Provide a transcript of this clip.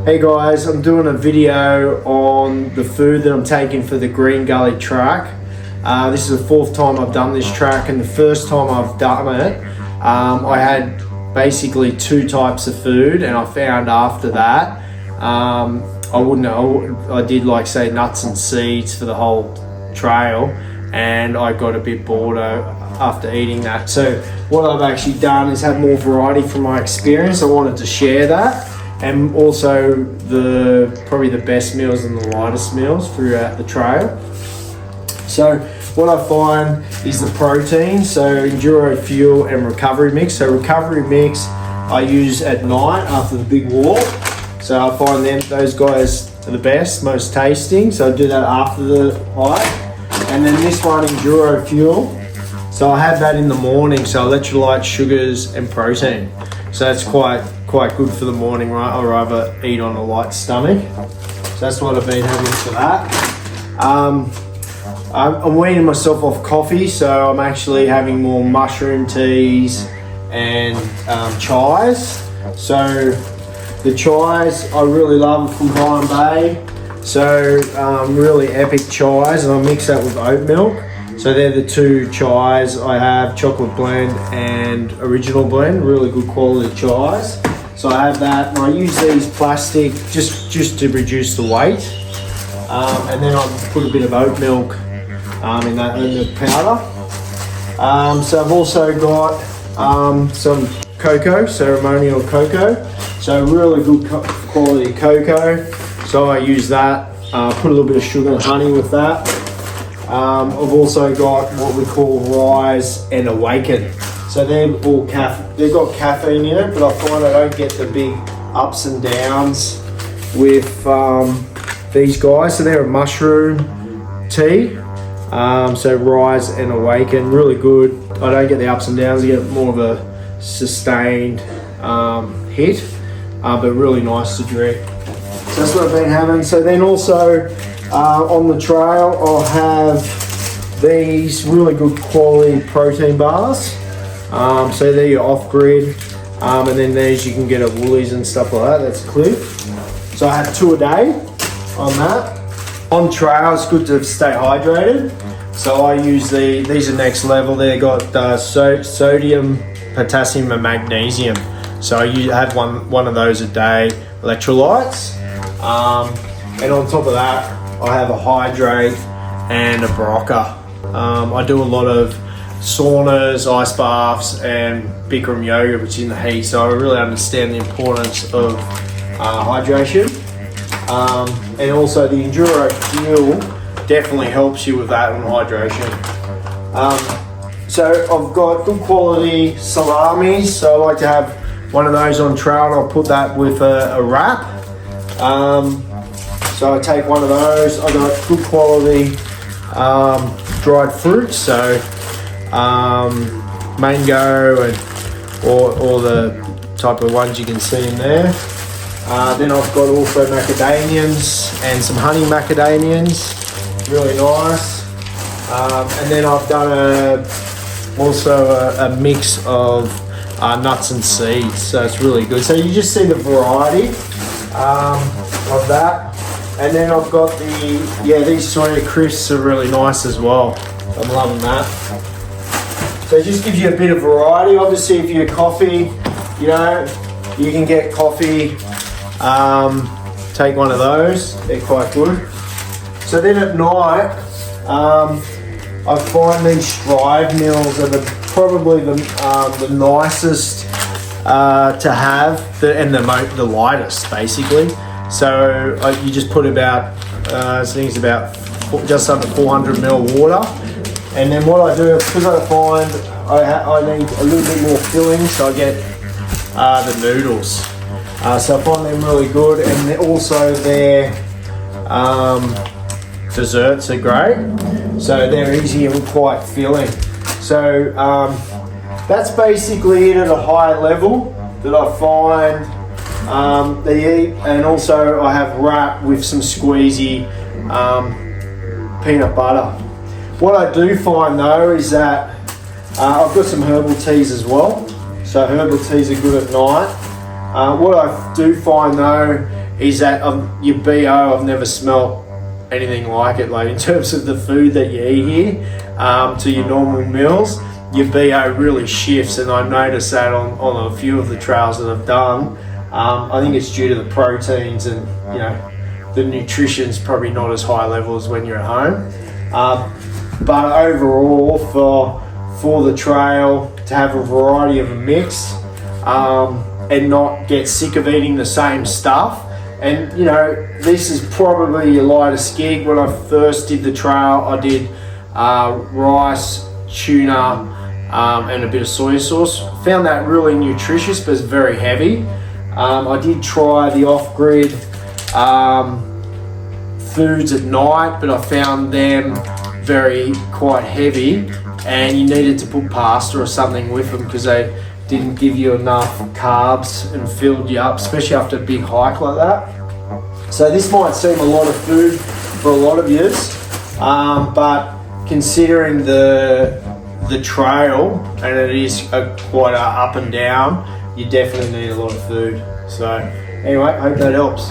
Hey guys, I'm doing a video on the food that I'm taking for the Green Gully Track. This is the fourth time I've done this track, and the first time I've done it, I had basically two types of food, and I found after that, I did like say nuts and seeds for the whole trail, and I got a bit bored after eating that. So what I've actually done is have more variety from my experience. I wanted to share that, and also probably the best meals and the lightest meals throughout the trail. So what I find is the protein, so enduro fuel and recovery mix. So recovery mix I use at night after the big walk. So I find those guys are the best, most tasting. So I do that after the hike. And then this one, enduro fuel. So I have that in the morning. So electrolytes, sugars, and protein. So that's quite good for the morning, right? I'd rather eat on a light stomach. So that's what I've been having for that. I'm weaning myself off coffee, so I'm actually having more mushroom teas and chais. So the chais I really love from Byron Bay. So really epic chais, and I mix that with oat milk. So they're the two chais I have, chocolate blend and original blend, really good quality chais. So I have that, and I use these plastic just to reduce the weight. And then I put a bit of oat milk in the powder. So I've also got some cocoa, ceremonial cocoa. So really good quality cocoa. So I use that, put a little bit of sugar and honey with that. I've also got what we call Rise and Awaken. So they've got caffeine in it, but I find I don't get the big ups and downs with these guys. So they're a mushroom tea. So Rise and Awaken, really good. I don't get the ups and downs, I get more of a sustained hit, but really nice to drink. So that's what I've been having. So then also on the trail, I'll have these really good quality protein bars. So they're your off-grid, and then these you can get at Woolies and stuff like that. That's Cliff. So I have 2 a day on that. On trail, it's good to stay hydrated. So I use these are next level. They've got sodium, potassium, and magnesium. So I have one of those a day, electrolytes. And on top of that, I have a hydrate and a Barocca. I do a lot of saunas, ice baths, and Bikram yoga, which is in the heat. So I really understand the importance of hydration. And also the enduro fuel definitely helps you with that on hydration. So I've got good quality salamis. So I like to have one of those on trail, and I'll put that with a wrap. So I take one of those. I've got good quality dried fruits, so mango and all the type of ones you can see in there. Then I've got also macadamians and some honey macadamians, really nice. And then I've done also a mix of nuts and seeds, so it's really good. So you just see the variety of that. And then I've got these soya crisps are really nice as well. I'm loving that. So it just gives you a bit of variety. Obviously, if you're coffee, you can get coffee. Take one of those. They're quite good. So then at night, I find these Strive meals are probably the nicest to have, and the lightest, basically. So you just put about, I think it's about just under 400 ml water. And then what I do, because I find I need a little bit more filling, so I get the noodles. So I find them really good, and also their desserts are great. So they're easy and quite filling. So that's basically it at a high level that I find they eat. And also I have wrap with some squeezy peanut butter. What I do find though is that I've got some herbal teas as well. So herbal teas are good at night. What I do find though is that your BO, I've never smelt anything like it, like in terms of the food that you eat here to your normal meals. Your BO really shifts, and I noticed that on a few of the trails that I've done. I think it's due to the proteins, and you know, the nutrition's probably not as high level as when you're at home. But overall, for the trail, to have a variety of a mix and not get sick of eating the same stuff. And you know, this is probably your lightest gig. When I first did the trail, I did rice, tuna, and a bit of soy sauce. Found that really nutritious, but it's very heavy. I did try the off-grid foods at night, but I found them quite heavy, and you needed to put pasta or something with them because they didn't give you enough carbs and filled you up, especially after a big hike like that. So this might seem a lot of food for a lot of yous, but considering the trail, and it is quite a up and down, you definitely need a lot of food. So anyway, I hope that helps.